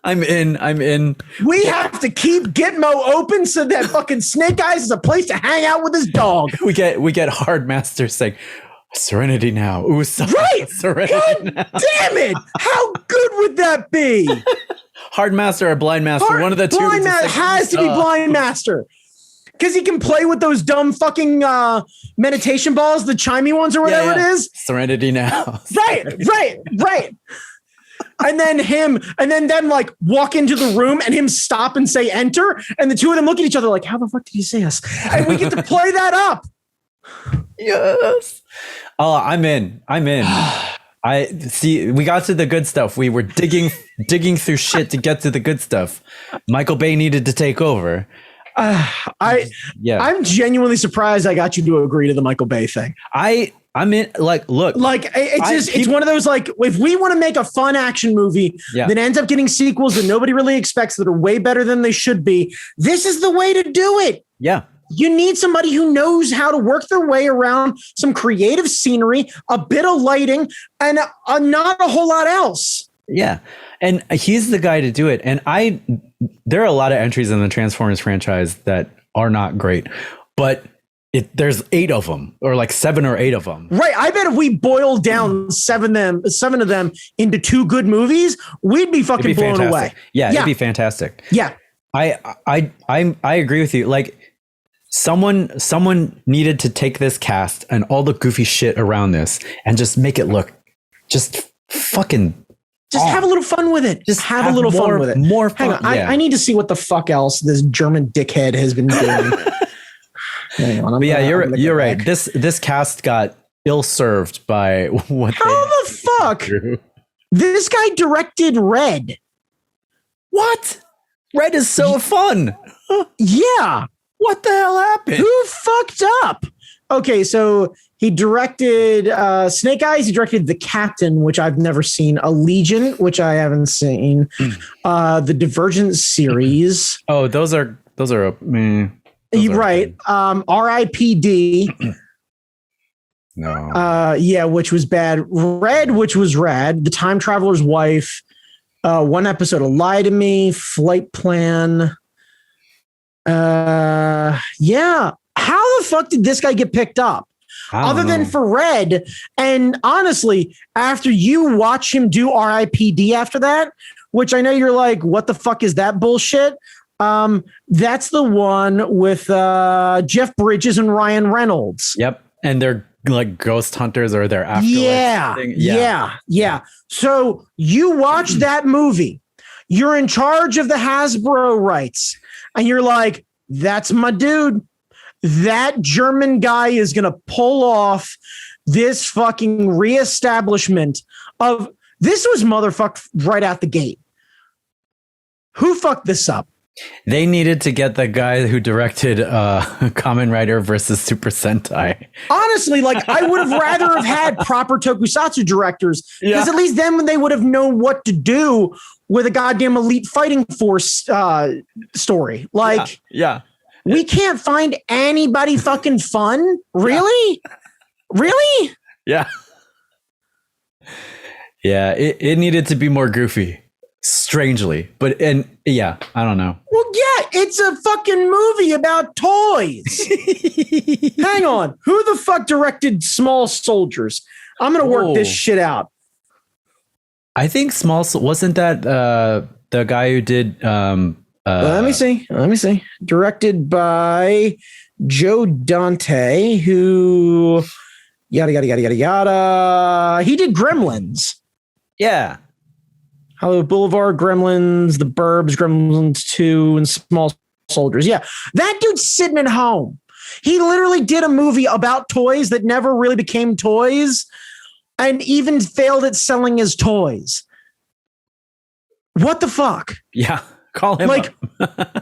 I'm in. We have to keep Gitmo open so that fucking Snake Eyes is a place to hang out with his dog. We get Hard Master saying, "Serenity now." Ooh, right. Serenity God now. Damn it. How good would that be? Hard Master or Blind Master, one of the two. Blind Master has to be Blind Master. Because he can play with those dumb fucking meditation balls, the chimey ones or whatever it is. Serenity now. Right. And then them like walk into the room and him stop and say enter. And the two of them look at each other like, "How the fuck did you say us?" And we get to play that up. Yes. Oh, I'm in. I see. We got to the good stuff. We were digging through shit to get to the good stuff. Michael Bay needed to take over. I'm genuinely surprised I got you to agree to the Michael Bay thing. I'm in. Like, look, like it's one of those, like, if we want to make a fun action movie that ends up getting sequels that nobody really expects that are way better than they should be, this is the way to do it. Yeah. You need somebody who knows how to work their way around some creative scenery, a bit of lighting, and not a whole lot else. Yeah. And he's the guy to do it. And there are a lot of entries in the Transformers franchise that are not great, but there's 8 of them, or like 7 or 8 of them. Right. I bet if we boiled down 7 of them into 2 good movies, we'd be fucking blown away. Yeah, it'd be fantastic. Yeah. I agree with you. Like, someone needed to take this cast and all the goofy shit around this and just make it look just fucking. Just have a little fun with it. Just have a little fun with it. More fun. Hang on. I need to see what the fuck else this German dickhead has been doing. You're right. This cast got ill-served by what. How the fuck? This guy directed Red. What? Red is so fun. Yeah. What the hell happened? Who fucked up? Okay, so he directed Snake Eyes. He directed The Captain, which I've never seen. Allegiant, which I haven't seen. The Divergent series. Oh, those are Right. R.I.P.D. No. Yeah, which was bad. Red, which was rad. The Time Traveler's Wife. One episode of Lie to Me. Flight Plan. Yeah. How the fuck did this guy get picked up? Other than for Red. And honestly, after you watch him do RIPD after that, which I know you're like, what the fuck is that bullshit? That's the one with Jeff Bridges and Ryan Reynolds. Yep. And they're like ghost hunters or their afterlife thing. Yeah. So you watch that movie, you're in charge of the Hasbro rights, and you're like, that's my dude. That German guy is going to pull off this fucking reestablishment of this was motherfucked right out the gate. Who fucked this up? They needed to get the guy who directed Kamen Rider versus Super Sentai. Honestly, like I would have rather have had proper tokusatsu directors because at least then they would have known what to do with a goddamn Elite Fighting Force story. Like, we can't find anybody fucking fun. Really? Really? Yeah. Yeah, it needed to be more goofy. Strangely. But I don't know. Well, yeah, it's a fucking movie about toys. Hang on. Who the fuck directed Small Soldiers? I'm going to work this shit out. I think wasn't that the guy who did let me see. Directed by Joe Dante, who yada. He did Gremlins. Yeah. Hollywood Boulevard, Gremlins, The Burbs, Gremlins 2, and Small Soldiers. Yeah. That dude's sitting at home. He literally did a movie about toys that never really became toys and even failed at selling as toys. What the fuck? Yeah. Call him up.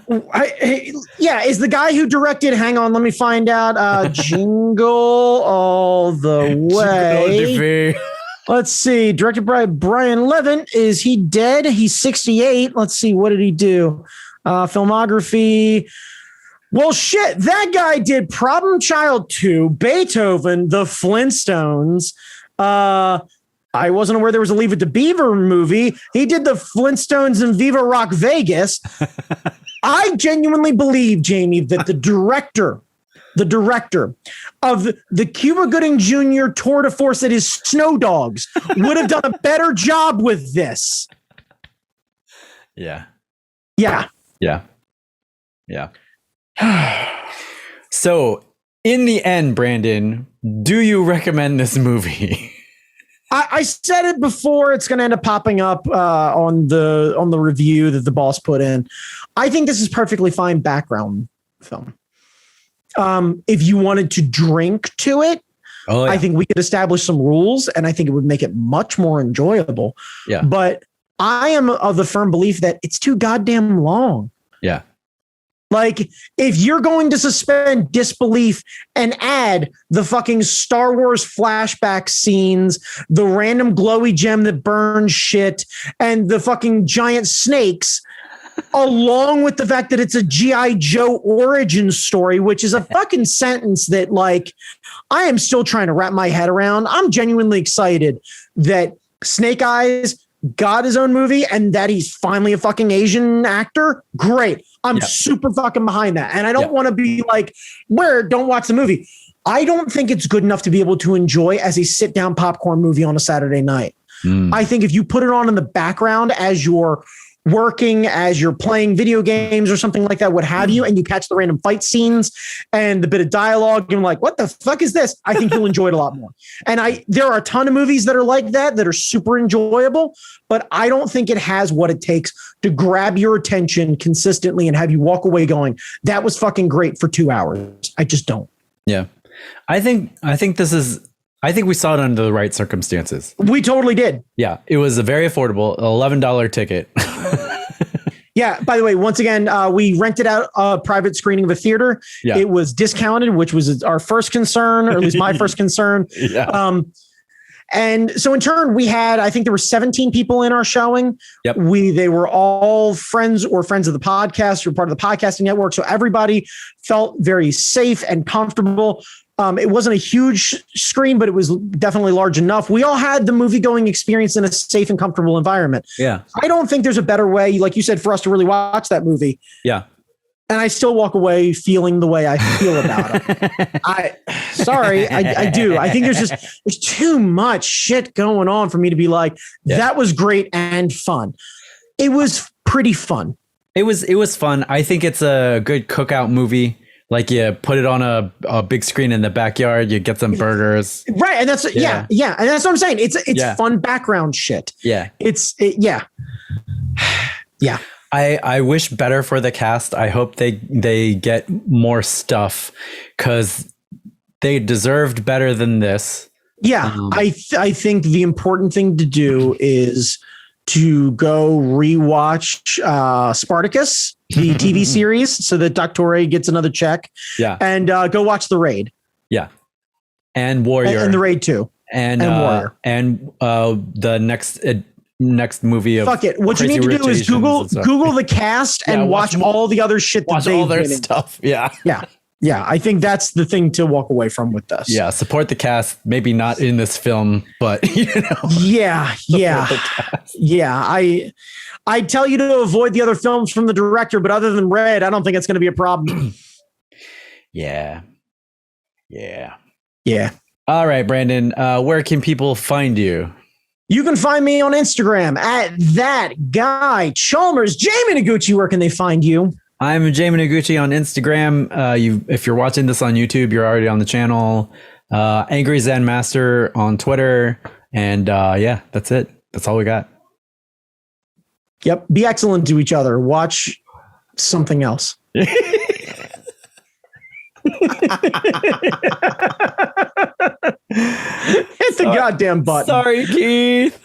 Is the guy who directed, hang on, let me find out, Jingle All the Way. Let's see, directed by Brian Levin. Is he dead? He's 68. Let's see, what did he do? Filmography. Well, shit, that guy did Problem Child 2, Beethoven, The Flintstones. I wasn't aware there was a Leave It to Beaver movie. He did the Flintstones and Viva Rock Vegas. I genuinely believe, Jamie, that the director of the Cuba Gooding Jr. tour de force that is Snow Dogs would have done a better job with this. Yeah. So, in the end, Brandon, do you recommend this movie? I said it before. It's going to end up popping up on the review that the boss put in. I think this is perfectly fine background film. If you wanted to drink to it, I think we could establish some rules, and I think it would make it much more enjoyable. Yeah. But I am of the firm belief that it's too goddamn long. Yeah. Like, if you're going to suspend disbelief and add the fucking Star Wars flashback scenes, the random glowy gem that burns shit, and the fucking giant snakes, along with the fact that it's a G.I. Joe origin story, which is a fucking sentence that, like, I am still trying to wrap my head around. I'm genuinely excited that Snake Eyes got his own movie and that he's finally a fucking Asian actor. Great. I'm super fucking behind that. And I don't want to be like, don't watch the movie. I don't think it's good enough to be able to enjoy as a sit down popcorn movie on a Saturday night. I think if you put it on in the background as you're working, as you're playing video games or something like that, what have you, and you catch the random fight scenes and the bit of dialogue, and you're like, what the fuck is this? I think you'll enjoy it a lot more. And there are a ton of movies that are like that are super enjoyable, but I don't think it has what it takes to grab your attention consistently and have you walk away going, that was fucking great for 2 hours. I just don't. Yeah. I think we saw it under the right circumstances. We totally did. Yeah. It was a very affordable $11 ticket. Yeah. By the way, once again, we rented out a private screening of a theater. Yeah. It was discounted, which was our first concern, or at least my first concern. Yeah. And so in turn, we had, I think there were 17 people in our showing. Yep. They were all friends or friends of the podcast or part of the podcasting network. So everybody felt very safe and comfortable. It wasn't a huge screen, but it was definitely large enough. We all had the movie going experience in a safe and comfortable environment. Yeah. I don't think there's a better way, like you said, for us to really watch that movie. Yeah. And I still walk away feeling the way I feel about it. I do. I think there's too much shit going on for me to be like, that was great and fun. It was pretty fun. It was fun. I think it's a good cookout movie. Like you put it on a big screen in the backyard, you get some burgers. Right. And that's, yeah. And that's what I'm saying. It's fun background shit. Yeah. Yeah. I wish better for the cast. I hope they get more stuff because they deserved better than this. Yeah. I think the important thing to do is to go rewatch Spartacus, the TV series, so that Doctore gets another check. Yeah. And go watch The Raid. Yeah. And Warrior. And The Raid 2. And Warrior. And the next movie of fuck it. What you need to do is Google the cast and watch all the other shit that watch all their stuff. Yeah. Yeah. I think that's the thing to walk away from with this. Yeah. Support the cast. Maybe not in this film, but Yeah. I tell you to avoid the other films from the director, but other than Red, I don't think it's going to be a problem. Yeah. All right, Brandon. Where can people find you? You can find me on Instagram at that guy Chalmers. Jamie Noguchi, where can they find you? I'm Jamie Noguchi on Instagram. If you're watching this on YouTube, you're already on the channel. Angry Zen Master on Twitter. And that's it. That's all we got. Yep. Be excellent to each other. Watch something else. Hit the goddamn button. Sorry, Keith.